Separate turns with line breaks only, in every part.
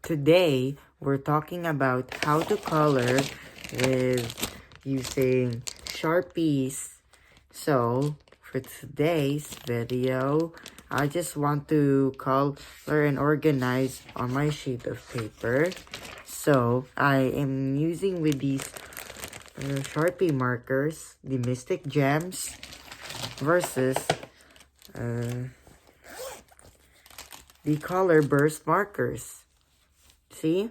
Today, we're talking about how to color with using Sharpies. So, for today's video, I just want to color and organize on my sheet of paper. So, I am using with these Sharpie markers, the Mystic Gems versus the Color Burst markers. See?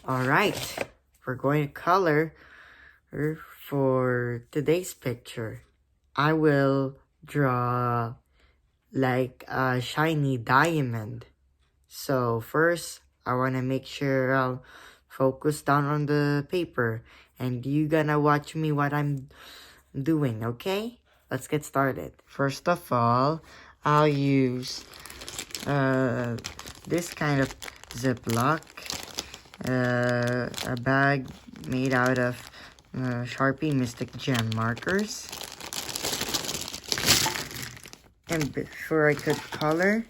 Alright, we're going to color for today's picture. I will draw like a shiny diamond. So first, I want to make sure I'll focus down on the paper. And you gonna watch me what I'm doing, okay? Let's get started. First of all, I'll use this kind of Ziploc, a bag made out of Sharpie Mystic Gem markers. And before I could color,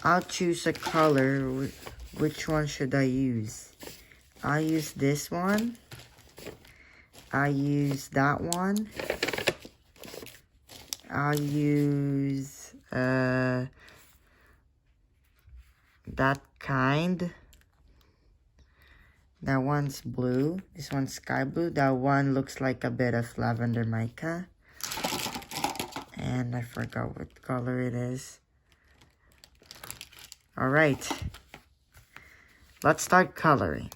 I'll choose a color. Which one should I use? I'll use this one. I'll use that one. I'll use that kind. That one's blue. This one's sky blue. That one looks like a bit of lavender mica. And I forgot what color it is. Alright. Let's start coloring.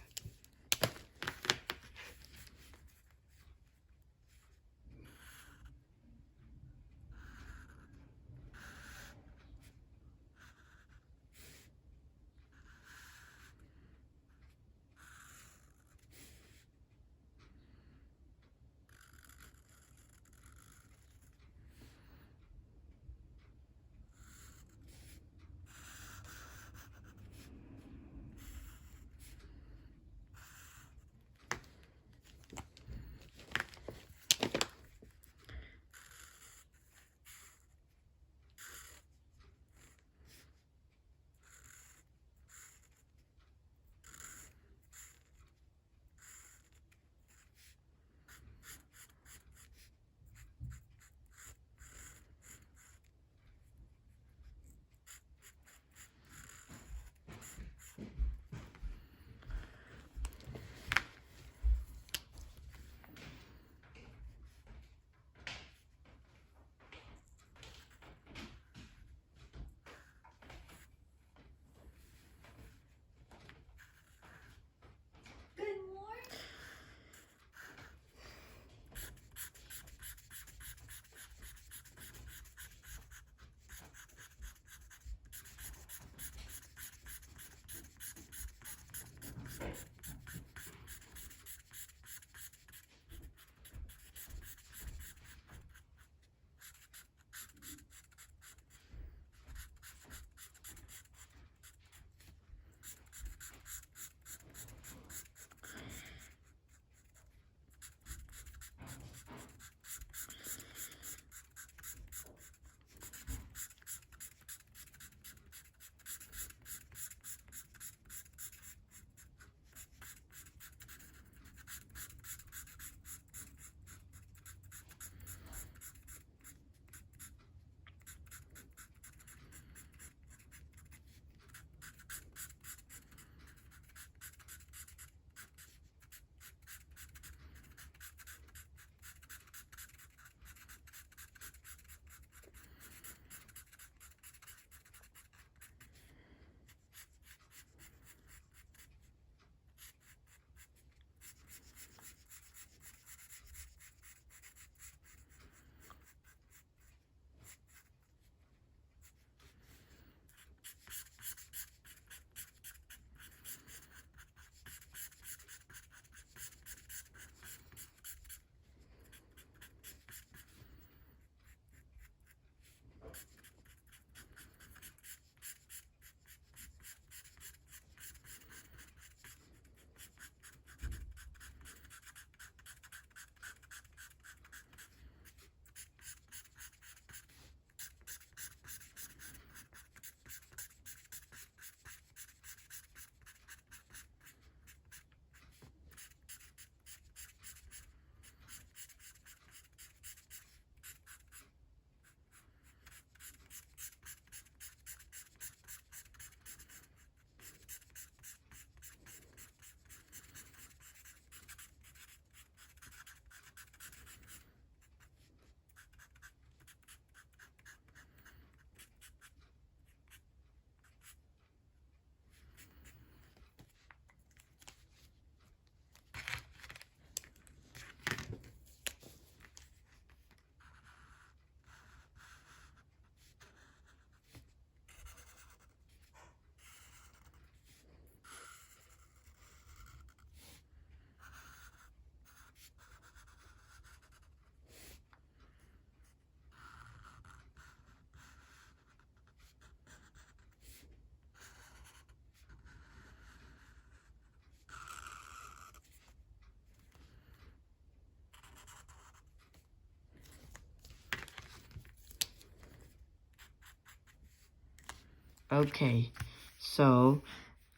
Okay, so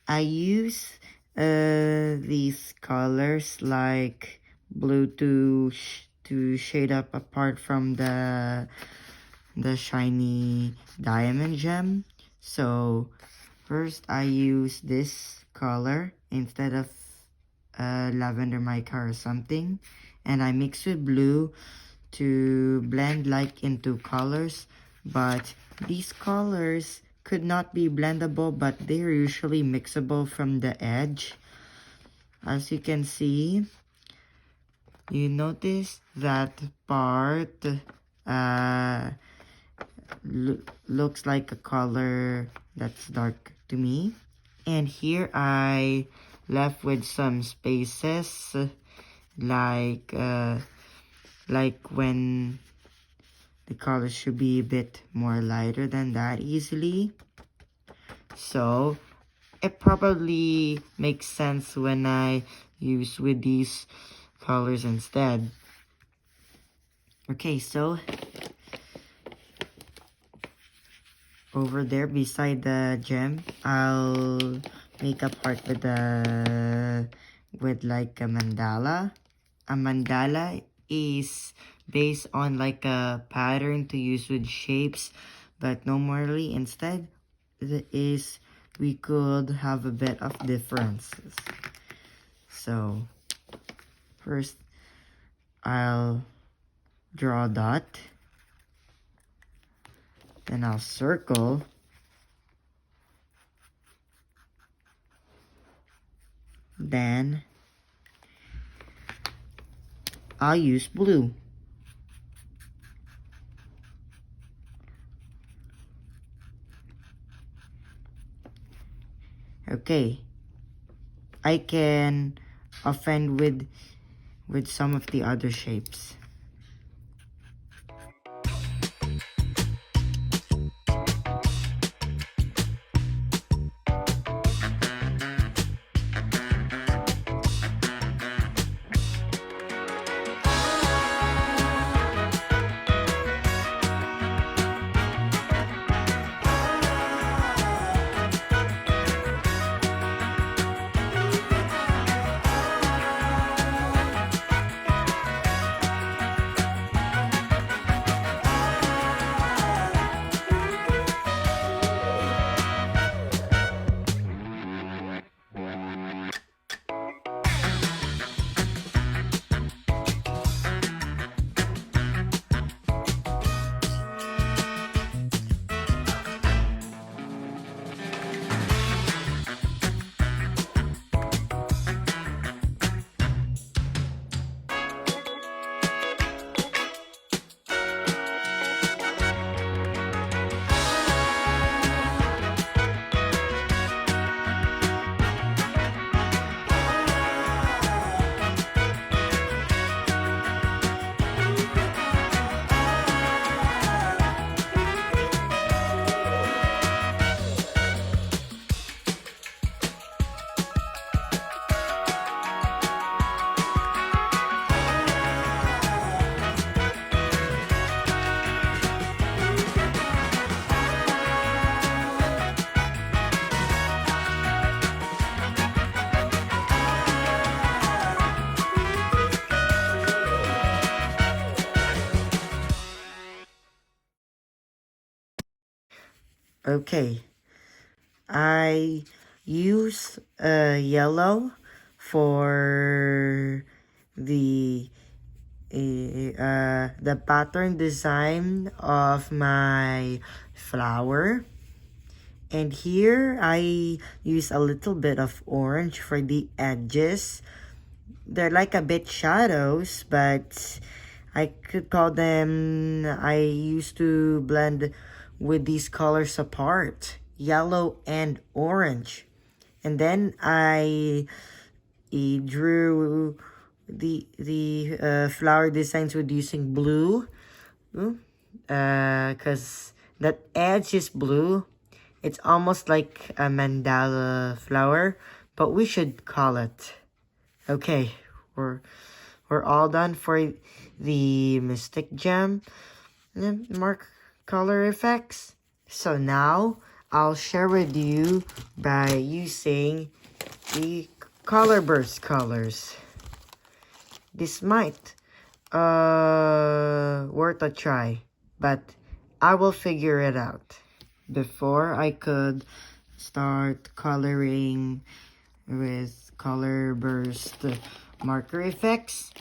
I use these colors like blue to shade up apart from the shiny diamond gem. So first I use this color instead of lavender mica or something, and I mix with blue to blend like into colors, but these colors could not be blendable, but they're usually mixable from the edge. As you can see, you notice that part looks like a color that's dark to me, and here I left with some spaces like when the color should be a bit more lighter than that easily. So it probably makes sense when I use with these colors instead. Okay, so over there beside the gem, I'll make a part with like a mandala. A mandala is based on like a pattern to use with shapes, but normally instead we could have a bit of differences. So first I'll draw a dot, then I'll circle, then I'll use blue. Okay, I can offend with some of the other shapes. Okay, I use yellow for the the pattern design of my flower, and here I use a little bit of orange for the edges. They're like a bit shadows, but I could call them, I used to blend with these colors apart, yellow and orange. And then I drew the flower designs with using blue, because that edge is blue. It's almost like a mandala flower, but we should call it. Okay, we're all done for the Mystic Gem and mark color effects. So now I'll share with you by using the color burst colors. This might worth a try, but I will figure it out. Before I could start coloring with color burst marker effects,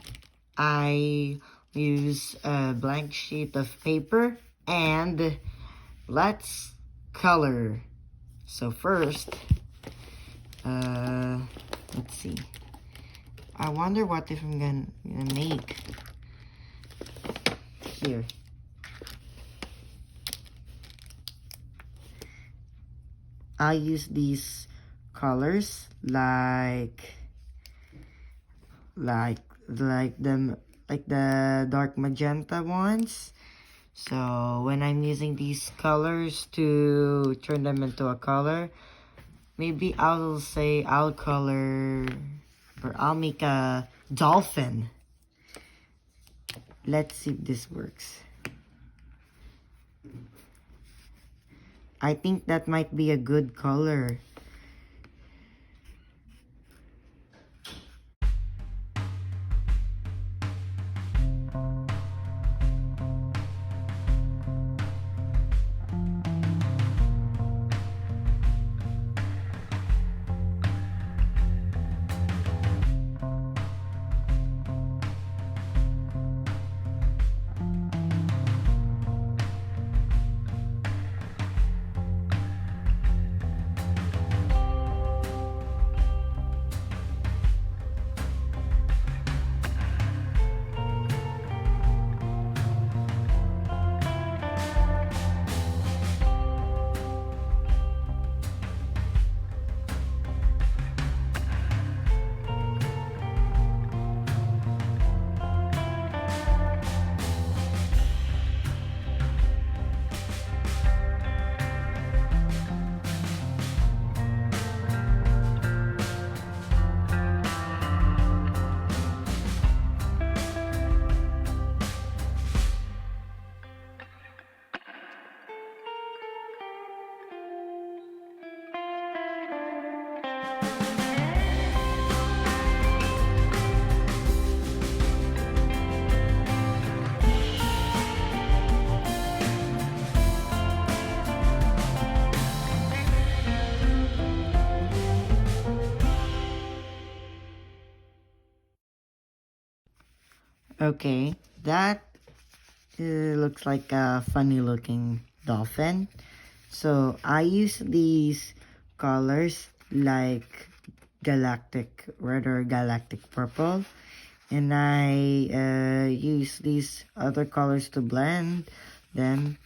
I use a blank sheet of paper and let's color. So first, let's see. I wonder what if I'm gonna make here. I use these colors like the dark magenta ones. So when I'm using these colors to turn them into a color, maybe I'll say I'll color or I'll make a dolphin. Let's see if this works. I think that might be a good color. Okay, that looks like a funny looking dolphin. So I use these colors like galactic red or galactic purple, and I use these other colors to blend them,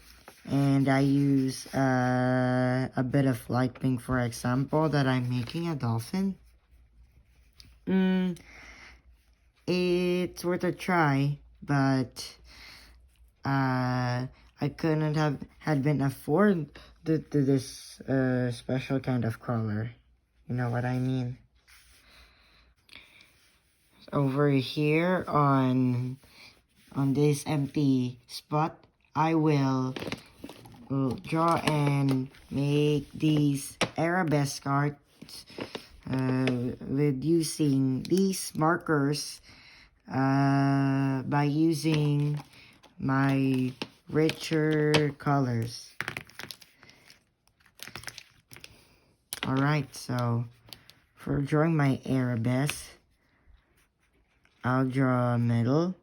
and I use a bit of light pink, for example, that I'm making a dolphin. It's worth a try, but I couldn't have had been afford to this special kind of color. You know what I mean? Over here on this empty spot, I will draw and make these arabesque arts with using these markers by using my richer colors. Alright, so for drawing my arabesque, I'll draw a middle,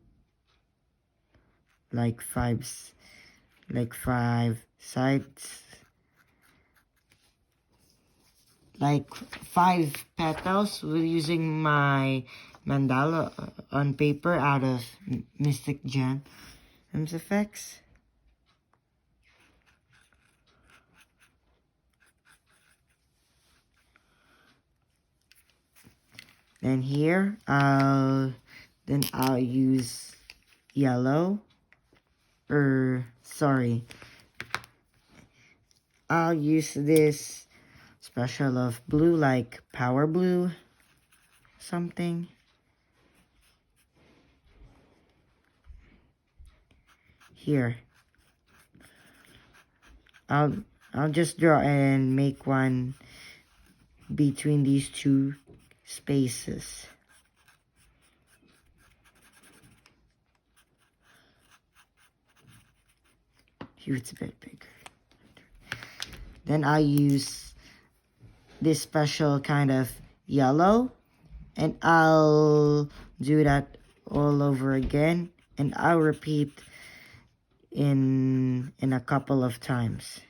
like five sides, like 5 petals with using my mandala on paper out of Mystic Gems effects. Then here, I'll use yellow, I'll use this special of blue, like power blue, something. Here, I'll I'll just draw and make one between these two spaces. Here it's a bit bigger. Then I'll use this special kind of yellow, and I'll do that all over again, and I'll repeat in a couple of times.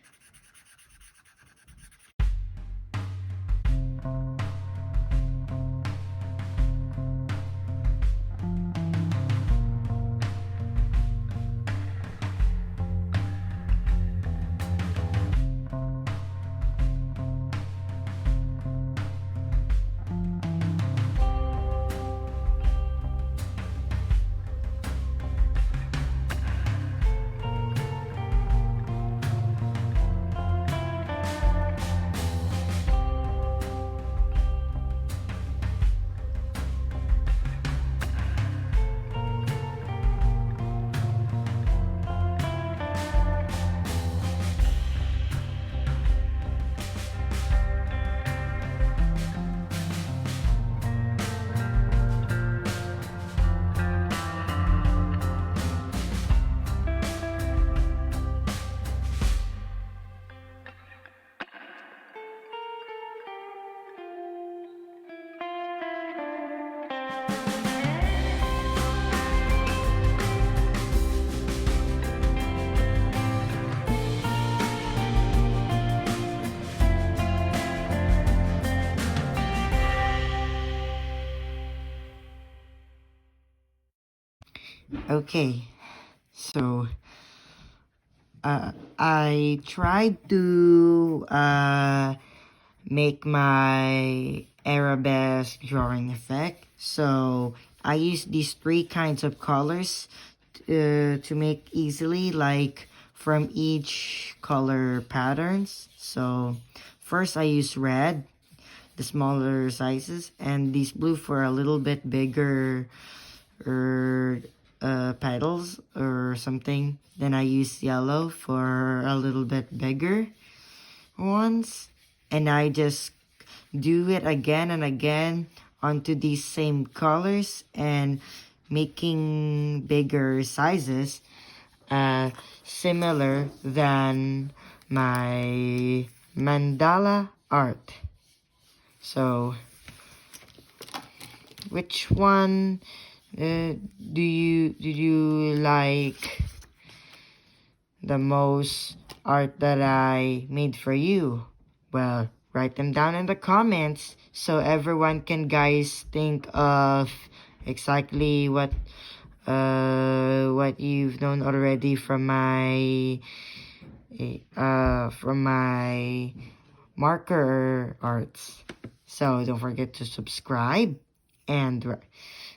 Okay, so I tried to make my arabesque drawing effect. So I used these three kinds of colors to make easily, like from each color patterns. So first I use red, the smaller sizes, and these blue for a little bit bigger petals or something. Then I use yellow for a little bit bigger ones, and I just do it again and again onto these same colors and making bigger sizes, similar than my mandala art. So which one did you like the most art that I made for you? Well, write them down in the comments so everyone can guys think of exactly what you've known already from my marker arts. So don't forget to subscribe, and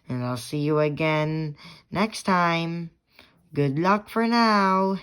I'll see you again next time. Good luck for now.